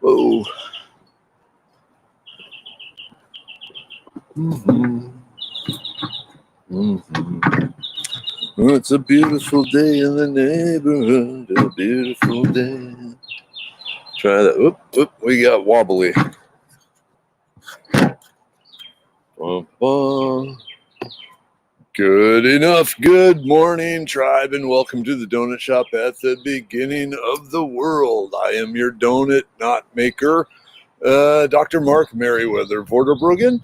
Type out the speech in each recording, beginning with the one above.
Whoa. Mm-hmm. Mm-hmm. Oh, it's a beautiful day in the neighborhood. A beautiful day. Try that. Oop, oop, we got wobbly. Good enough. Good morning, tribe, and welcome to the donut shop at the beginning of the world. I am your donut not maker, Dr. Mark Merriweather Vorderbruggen,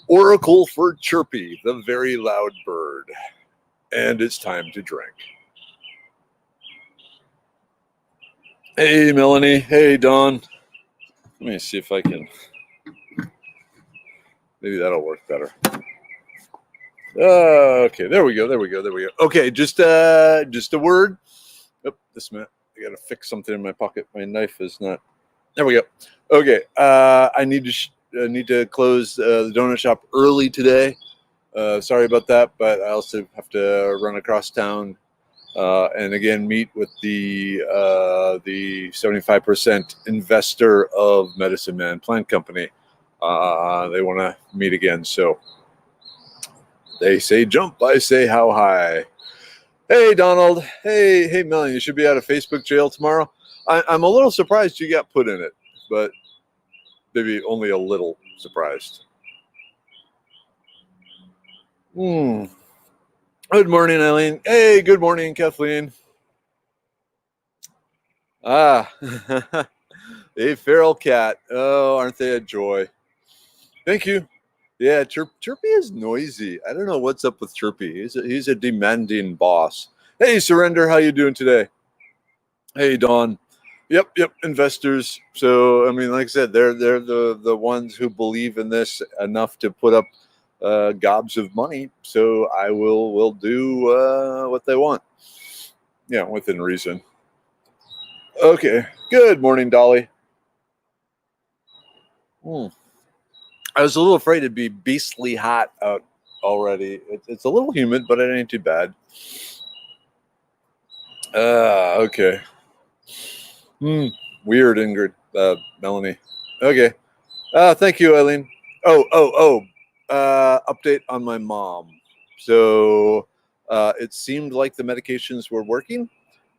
Oracle for Chirpy, the very loud bird. And it's time to drink. Hey, Melanie. Hey, Dawn. Let me see if I can. Maybe that'll work better. Okay, there we go. Okay, just a word. Oh, this minute. I gotta fix something in my pocket. My knife is not. There we go. Okay, I need to close the donut shop early today. Sorry about that, but I also have to run across town and again meet with the 75% investor of Medicine Man Plant Company. They want to meet again, so they say jump, I say how high. Hey, Donald. Hey, Melanie. You should be out of Facebook jail tomorrow. I'm a little surprised you got put in it, but maybe only a little surprised. Good morning, Eileen. Hey, good morning, Kathleen. A feral cat. Oh, aren't they a joy? Thank you. Yeah, Chirpy is noisy. I don't know what's up with Chirpy. He's a demanding boss. Hey, Surrender, how you doing today? Hey, Dawn. Yep, investors. So I mean, like I said, they're the ones who believe in this enough to put up gobs of money. So I will do what they want. Yeah, within reason. Okay. Good morning, Dolly. I was a little afraid it'd be beastly hot out already. It's a little humid, but it ain't too bad. Okay. Weird, Ingrid, Melanie. Okay. Thank you, Eileen. Update on my mom. So it seemed like the medications were working,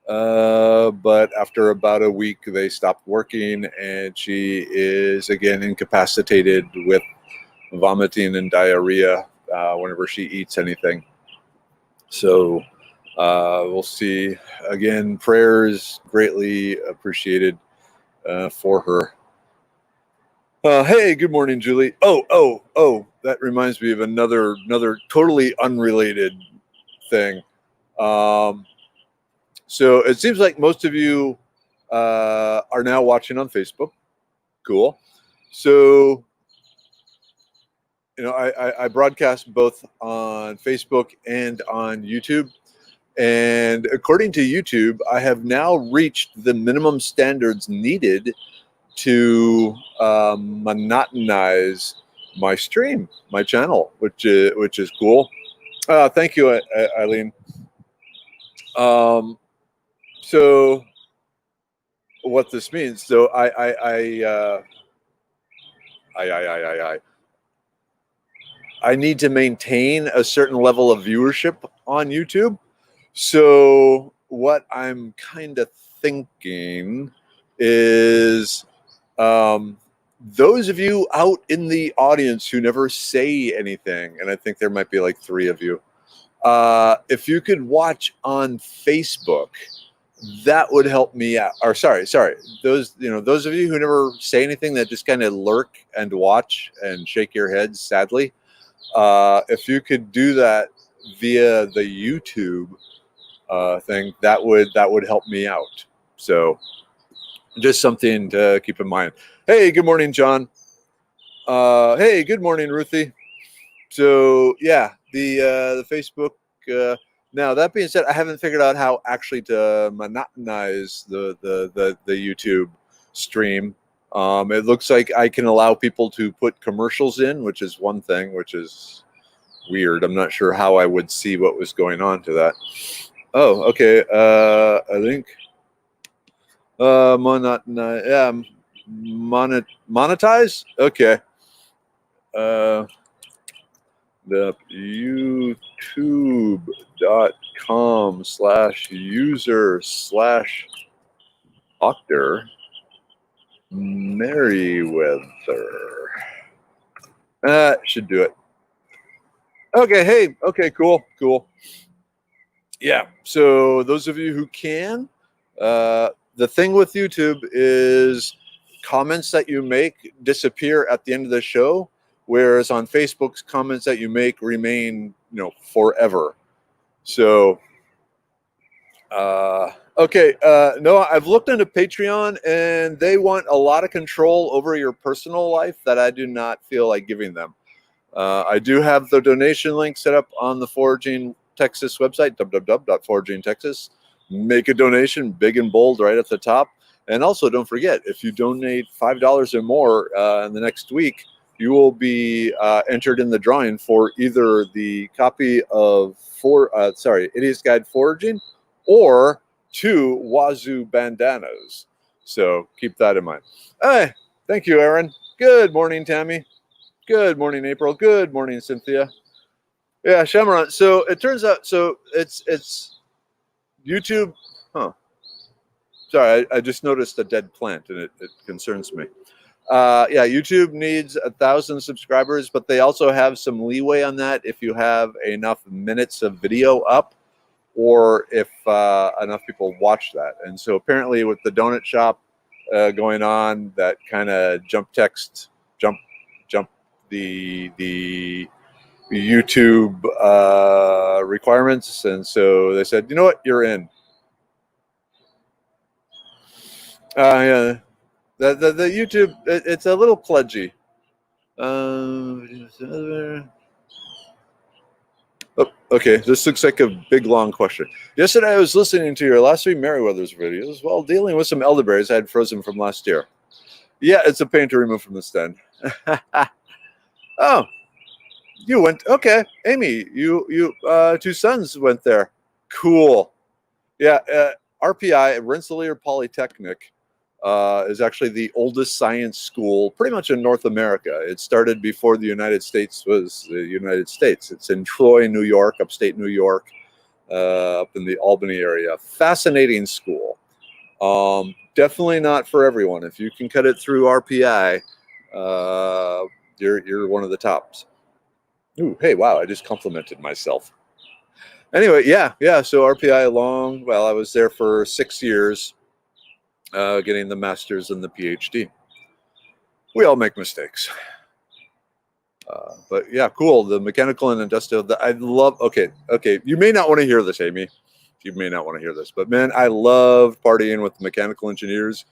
but after about a week, they stopped working, and she is again incapacitated with vomiting and diarrhea whenever she eats anything. So we'll see. Again, prayers greatly appreciated for her. Hey, good morning, Julie. Oh, that reminds me of another totally unrelated thing. So it seems like most of you are now watching on Facebook. Cool. So, you know, I broadcast both on Facebook and on YouTube. And according to YouTube, I have now reached the minimum standards needed to monotonize my stream, my channel, which is cool. Thank you, Eileen. So what this means? So I need to maintain a certain level of viewership on YouTube. So what I'm kind of thinking is those of you out in the audience who never say anything, and I think there might be like 3 of you, if you could watch on Facebook, that would help me out. Or sorry, those of you who never say anything, that just kind of lurk and watch and shake your heads sadly, if you could do that via the YouTube thing, that would help me out. So just something to keep in mind. Hey, good morning, John. Hey, good morning, Ruthie. So yeah, the Facebook. Now that being said, I haven't figured out how actually to monotonize the YouTube stream. It looks like I can allow people to put commercials in, which is one thing, which is weird. I'm not sure how I would see what was going on to that. Oh, okay. I think monetize. Okay. Uh, the youtube.com/user/Dr. Merriweather. Should do it. Okay. Hey. Okay. Cool. Cool. Yeah. So those of you who can, the thing with YouTube is comments that you make disappear at the end of the show, whereas on Facebook's comments that you make remain, forever. So, okay. No, I've looked into Patreon, and they want a lot of control over your personal life that I do not feel like giving them. I do have the donation link set up on the Foraging Texas website, www.foragingtexas. Make a donation, big and bold, right at the top. And also, don't forget, if you donate $5 or more in the next week, you will be entered in the drawing for either the copy of Idiot's Guide Foraging, or 2 Wazoo bandanas. So keep that in mind. Hey, thank you, Aaron. Good morning, Tammy. Good morning, April. Good morning, Cynthia. Yeah, Shamaran. So it turns out, it's YouTube. Huh. Sorry, I just noticed a dead plant, and it concerns me. Yeah, YouTube needs 1,000 subscribers, but they also have some leeway on that if you have enough minutes of video up, or if enough people watch that. And so apparently, with the donut shop going on, that kind of jump the YouTube requirements, and so they said, you know what, you're in. Yeah, the YouTube, it's a little pledgy. Oh, okay, this looks like a big long question. Yesterday, I was listening to your last 3 Merriweather's videos while dealing with some elderberries I had frozen from last year. Yeah, it's a pain to remove from the stand. Oh, you went, okay, Amy. You 2 sons went there. Cool. Yeah, RPI, Rensselaer Polytechnic, is actually the oldest science school pretty much in North America. It started before the United States was the United States. It's in Troy, New York, upstate New York, up in the Albany area. Fascinating school. Definitely not for everyone. If you can cut it through RPI, you're one of the tops. Ooh, hey, wow! I just complimented myself. Anyway, yeah. So RPI I was there for 6 years, getting the master's and the PhD. We all make mistakes. But yeah, cool. The mechanical and industrial, I love, okay. You may not want to hear this, Amy. You may not want to hear this, but man, I love partying with the mechanical engineers,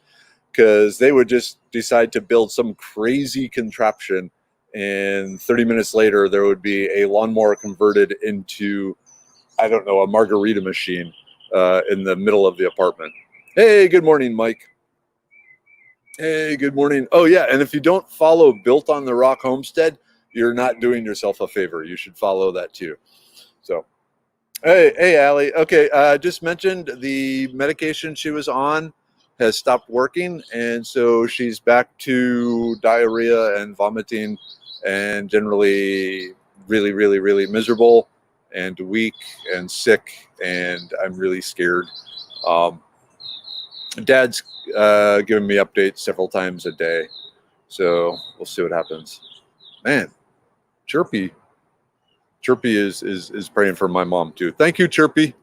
because they would just decide to build some crazy contraption, and 30 minutes later, there would be a lawnmower converted into, I don't know, a margarita machine in the middle of the apartment. Hey, good morning, Mike. Hey, good morning. Oh, yeah. And if you don't follow Built on the Rock Homestead, you're not doing yourself a favor. You should follow that too. So, hey, Allie. Okay. Just mentioned the medication she was on has stopped working. And so she's back to diarrhea and vomiting, and generally really, really, really miserable and weak and sick. And I'm really scared. Dad's giving me updates several times a day, so we'll see what happens. Man, Chirpy is praying for my mom too. Thank you, Chirpy.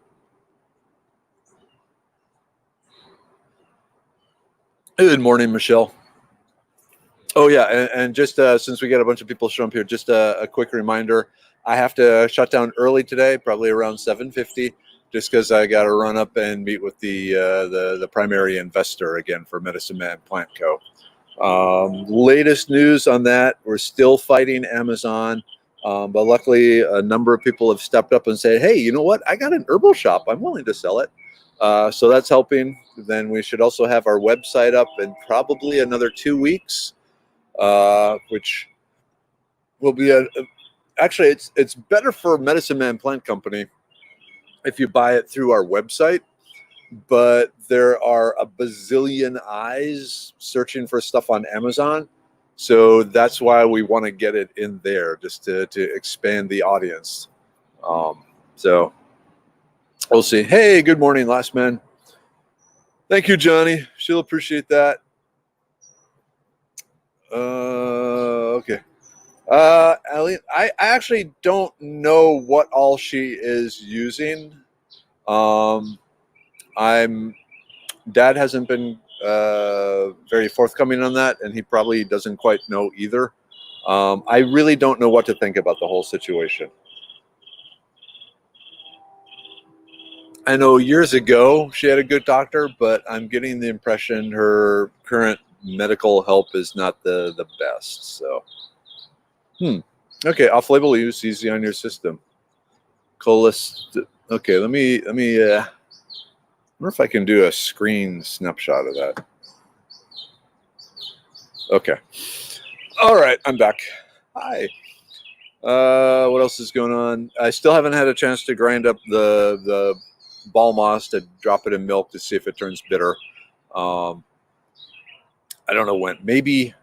Good morning, Michelle. Oh yeah, and just since we got a bunch of people showing up here, just a quick reminder: I have to shut down early today, probably around 7:50, just because I got to run up and meet with the primary investor again for Medicine Man Plant Co. Latest news on that: we're still fighting Amazon, but luckily a number of people have stepped up and said, "Hey, you know what? I got an herbal shop. I'm willing to sell it." So that's helping. Then we should also have our website up in probably another 2 weeks. Which will be actually it's better for Medicine Man Plant Company if you buy it through our website, but there are a bazillion eyes searching for stuff on Amazon. So that's why we want to get it in there, just to expand the audience. So we'll see. Hey, good morning, Last Man. Thank you, Johnny. She'll appreciate that. Okay. Ellie, I actually don't know what all she is using. Dad hasn't been very forthcoming on that, and he probably doesn't quite know either. I really don't know what to think about the whole situation. I know years ago she had a good doctor, but I'm getting the impression her current medical help is not the best. So, okay, off-label use, easy on your system. Okay, let me. I wonder if I can do a screen snapshot of that. Okay. All right, I'm back. Hi. What else is going on? I still haven't had a chance to grind up the ball moss to drop it in milk to see if it turns bitter. I don't know when. Maybe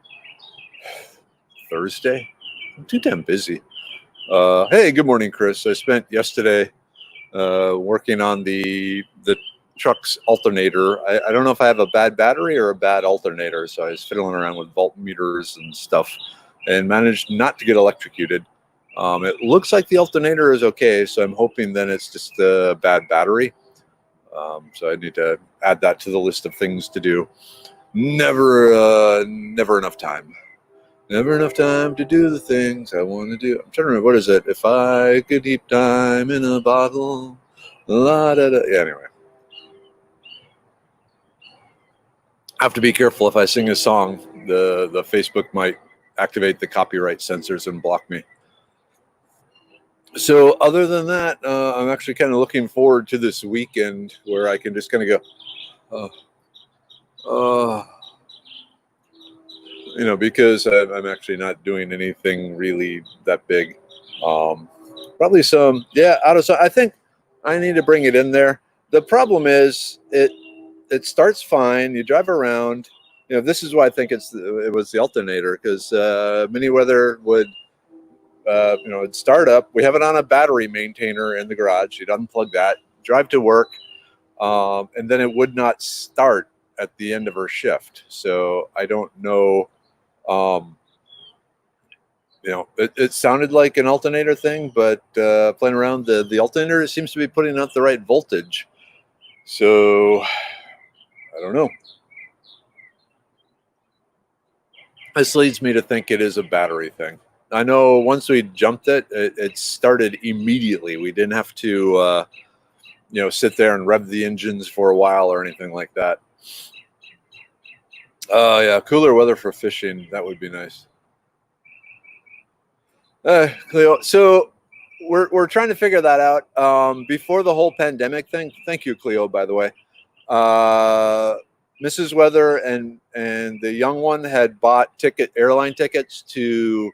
Thursday. I'm too damn busy. Hey, good morning, Chris. I spent yesterday working on the truck's alternator. I don't know if I have a bad battery or a bad alternator, so I was fiddling around with voltmeters and stuff and managed not to get electrocuted. It looks like the alternator is okay, so I'm hoping then it's just a bad battery. So I need to add that to the list of things to do. Never enough time. Never enough time to do the things I want to do. I'm trying to remember, what is it? If I could keep time in a bottle. La da da. Yeah, anyway. I have to be careful if I sing a song. The Facebook might activate the copyright censors and block me. So other than that, I'm actually kind of looking forward to this weekend where I can just kind of go, because I'm actually not doing anything really that big. Probably some, I think I need to bring it in there. The problem is it starts fine. You drive around. This is why I think it was the alternator, because mini weather would, it'd start up. We have it on a battery maintainer in the garage. You'd unplug that, drive to work, and then it would not start at the end of her shift. So I don't know. It sounded like an alternator thing, but playing around the alternator, it seems to be putting out the right voltage. So I don't know. This leads me to think it is a battery thing. I know once we jumped it started immediately. We didn't have to, sit there and rev the engines for a while or anything like that. Yeah, cooler weather for fishing. That would be nice. Cleo, so we're trying to figure that out. Before the whole pandemic thing. Thank you, Cleo, by the way. Mrs. Weather and the young one had bought airline tickets to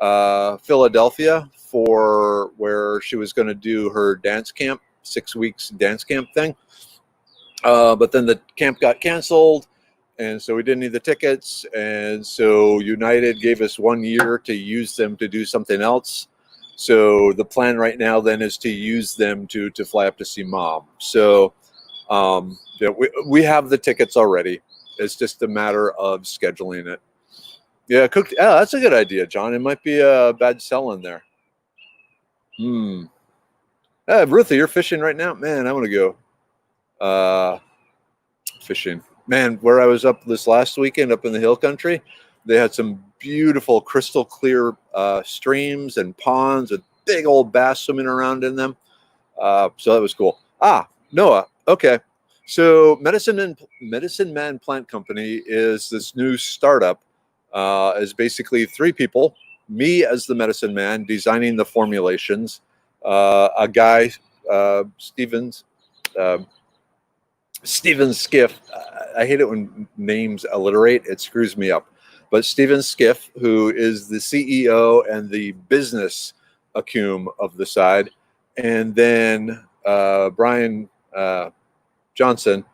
Philadelphia for where she was going to do her dance camp, 6 weeks dance camp thing. But then the camp got canceled, and so we didn't need the tickets. And so United gave us 1 year to use them to do something else. So the plan right now then is to use them to fly up to see Mom. So we have the tickets already. It's just a matter of scheduling it. Yeah, cooked. Yeah, that's a good idea, John. It might be a bad sell in there. Ruthie, you're fishing right now? Man, I want to go fishing. Man, where I was up this last weekend up in the hill country, they had some beautiful crystal clear streams and ponds with big old bass swimming around in them. So that was cool. Noah. Okay. So Medicine Man Plant Company is this new startup. Is basically 3 people, me as the medicine man designing the formulations, a guy, Steven Skiff. I hate it when names alliterate. It screws me up. But Steven Skiff, who is the CEO and the business acumen of the side. And then Brian Johnson,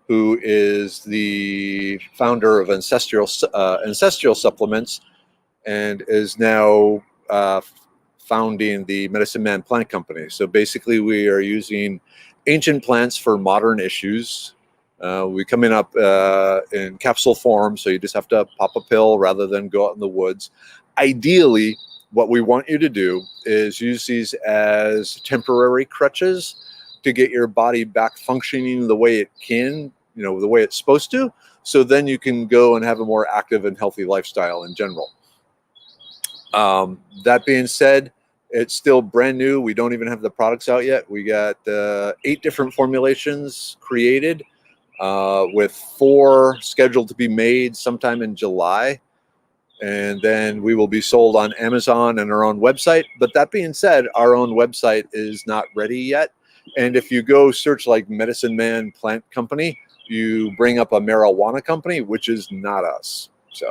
who is the founder of Ancestral Supplements, and is now founding the Medicine Man Plant Company. So basically, we are using ancient plants for modern issues. We come in up in capsule form, so you just have to pop a pill rather than go out in the woods. Ideally, what we want you to do is use these as temporary crutches to get your body back functioning the way it can, the way it's supposed to. So then you can go and have a more active and healthy lifestyle in general. That being said, it's still brand new. We don't even have the products out yet. We got 8 different formulations created, with 4 scheduled to be made sometime in July. And then we will be sold on Amazon and our own website. But that being said, our own website is not ready yet. And if you go search like Medicine Man Plant Company, you bring up a marijuana company, which is not us. So,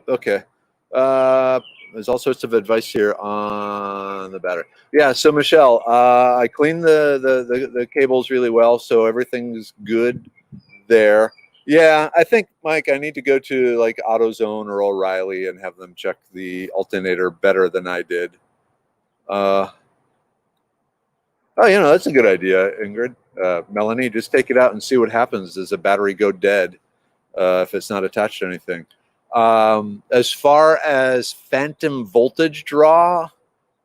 okay. There's all sorts of advice here on the battery. Yeah, so Michelle, I cleaned the cables really well, so everything's good there. Yeah, I think, Mike, I need to go to like AutoZone or O'Reilly and have them check the alternator better than I did. Oh, that's a good idea, Ingrid. Melanie, just take it out and see what happens. Does the battery go dead if it's not attached to anything? As far as phantom voltage draw,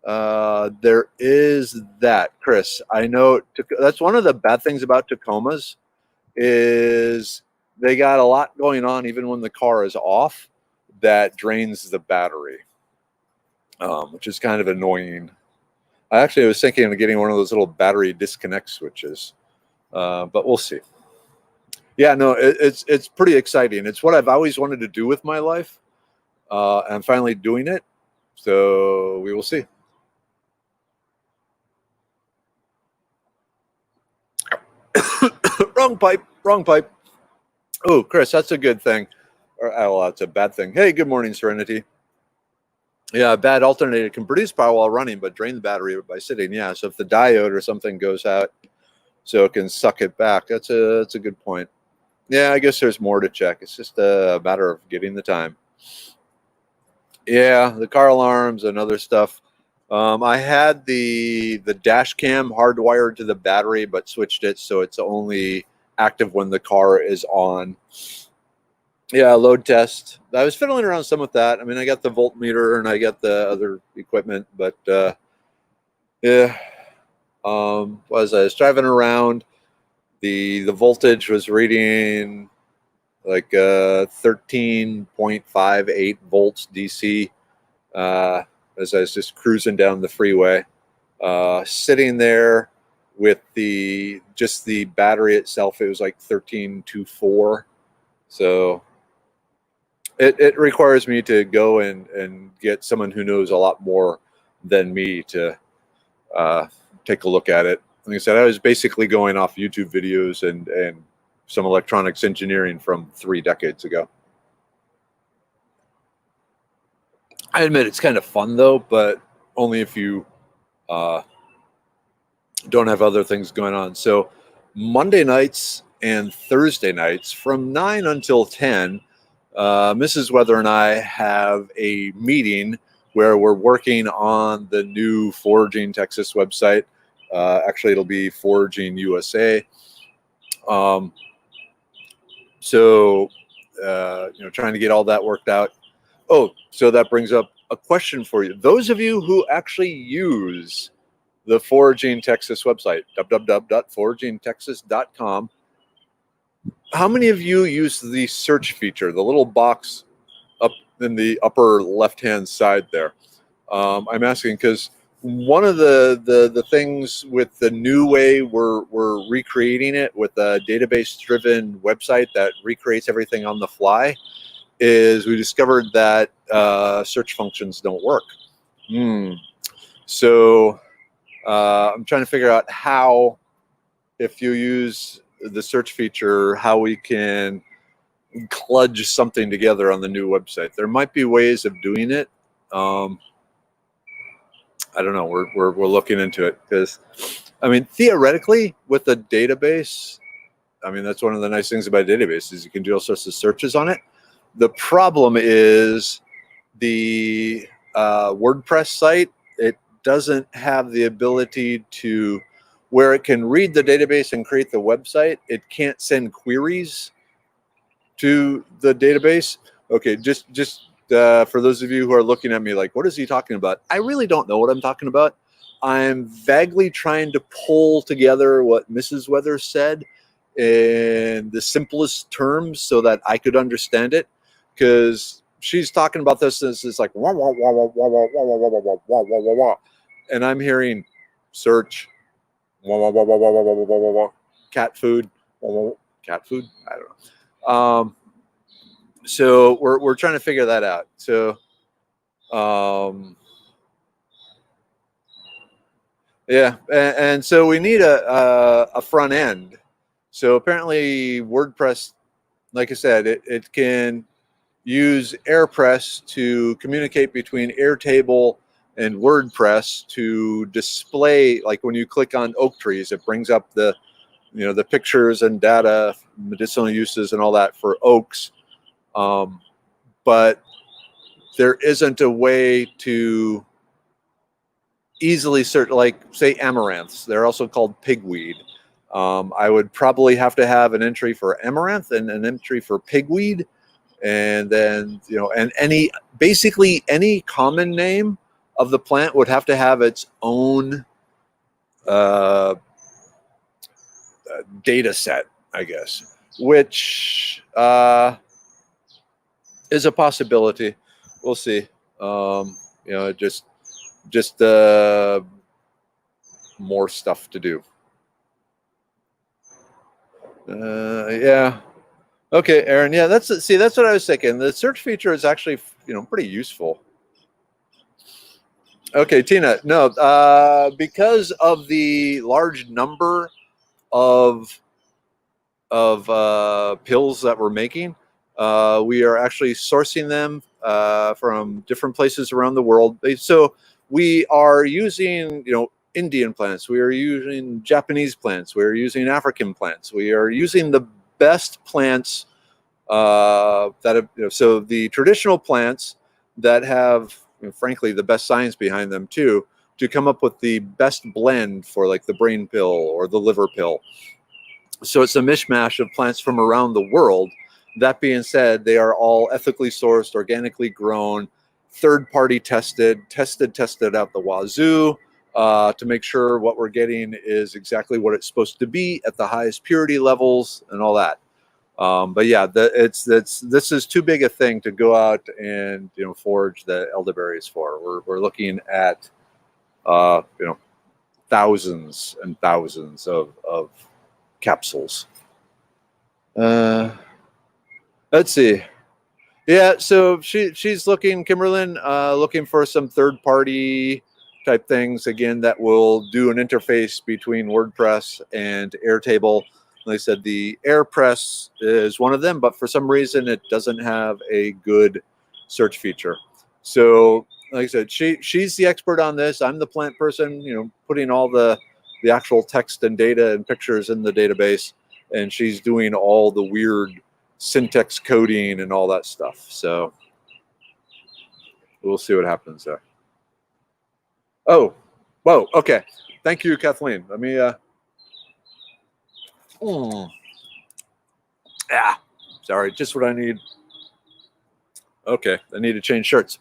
there is that, Chris. I know that's one of the bad things about Tacomas is they got a lot going on even when the car is off that drains the battery, which is kind of annoying. I was thinking of getting one of those little battery disconnect switches, but we'll see. Yeah, no, it's pretty exciting. It's what I've always wanted to do with my life. I'm finally doing it, so we will see. Wrong pipe. Oh, Chris, that's a good thing. Well, that's a bad thing. Hey, good morning, Serenity. Yeah, a bad alternator can produce power while running, but drain the battery by sitting. Yeah, so if the diode or something goes out, so it can suck it back. That's a good point. Yeah, I guess there's more to check. It's just a matter of getting the time. Yeah, the car alarms and other stuff. I had the dash cam hardwired to the battery, but switched it so it's only active when the car is on. Yeah, load test. I was fiddling around some with that. I mean, I got the voltmeter and I got the other equipment, but yeah. As I was driving around, the voltage was reading like 13.58 volts DC as I was just cruising down the freeway, sitting there with just the battery itself. It was like 13.24. So it requires me to go and get someone who knows a lot more than me to take a look at it. Like I said, I was basically going off YouTube videos and some electronics engineering from 3 decades ago. I admit it's kind of fun though, but only if you don't have other things going on. So Monday nights and Thursday nights from 9 until 10, Mrs. Weather and I have a meeting where we're working on the new Foraging Texas website. Actually, it'll be Foraging USA. So, trying to get all that worked out. Oh, so that brings up a question for you. Those of you who actually use the Foraging Texas website, www.foragingtexas.com, how many of you use the search feature, the little box up in the upper left-hand side there? I'm asking because one of the things with the new way we're recreating it with a database-driven website that recreates everything on the fly is we discovered that search functions don't work. So I'm trying to figure out how, if you use the search feature, how we can kludge something together on the new website. There might be ways of doing it. I don't know. We're looking into it because, I mean, theoretically, with a database, I mean, that's one of the nice things about a database is you can do all sorts of searches on it. The problem is the WordPress site. It doesn't have the ability to, where it can read the database and create the website. It can't send queries to the database. Okay, just for those of you who are looking at me like, what is he talking about? I really don't know what I'm talking about. I'm vaguely trying to pull together what Mrs. Weathers said in the simplest terms so that I could understand it, because she's talking about this as it's like wah, wah, wah, wah, wah, wah, wah, wah, wah, wah, wah, wah, wah, wah, and I'm hearing search, wah, wah, wah, wah, wah, wah, wah, wah, wah, wah, cat food, wah, wah, cat food. I don't know. So we're trying to figure that out. So, yeah, and so we need a front end. So apparently WordPress, like I said, it can use AirPress to communicate between Airtable and WordPress to display, like when you click on oak trees, it brings up the, you know, the pictures and data, medicinal uses and all that for oaks. But there isn't a way to easily search, like say amaranths. They're also called pigweed. I would probably have to have an entry for amaranth and an entry for pigweed, and then, you know, and basically any common name of the plant would have to have its own data set, I guess, which is a possibility. We'll see. You know, just more stuff to do. Yeah. Okay, Aaron. Yeah, that's what I was thinking. The search feature is actually, you know, pretty useful. Okay, Tina. No, because of the large number of pills that we're making, we are actually sourcing them from different places around the world. So we are using, you know, Indian plants. We are using Japanese plants. We are using African plants. We are using the best plants that have, you know, so the traditional plants that have, you know, frankly, the best science behind them too, to come up with the best blend for like the brain pill or the liver pill. So it's a mishmash of plants from around the world. That being said, they are all ethically sourced, organically grown, third-party tested out the wazoo, to make sure what we're getting is exactly what it's supposed to be at the highest purity levels and all that. But yeah, this is too big a thing to go out and, you know, forage the elderberries for. We're looking at you know, thousands and thousands of capsules. Let's see. Yeah, so she's looking, Kimberlyn, looking for some third party type things again that will do an interface between WordPress and Airtable. Like I said, the AirPress is one of them, but for some reason it doesn't have a good search feature. So, like I said, she's the expert on this. I'm the plant person, you know, putting all the actual text and data and pictures in the database, and she's doing all the weird syntax coding and all that stuff. So we'll see what happens there. Oh, whoa, okay. Thank you, Kathleen. Let me sorry, just what I need. Okay, I need to change shirts.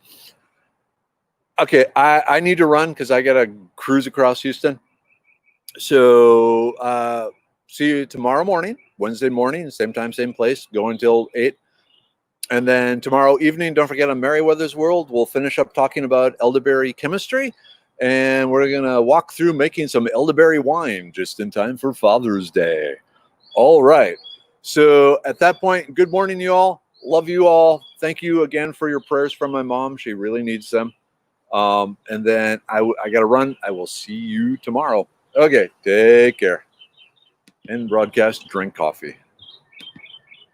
Okay, I need to run because I gotta cruise across Houston. So see you tomorrow morning, Wednesday morning, same time, same place, go until 8. And then tomorrow evening, don't forget, on Merryweather's World, we'll finish up talking about elderberry chemistry. And we're going to walk through making some elderberry wine just in time for Father's Day. All right. So at that point, good morning, you all. Love you all. Thank you again for your prayers from my mom. She really needs them. And then I got to run. I will see you tomorrow. Okay. Take care. And broadcast, drink coffee.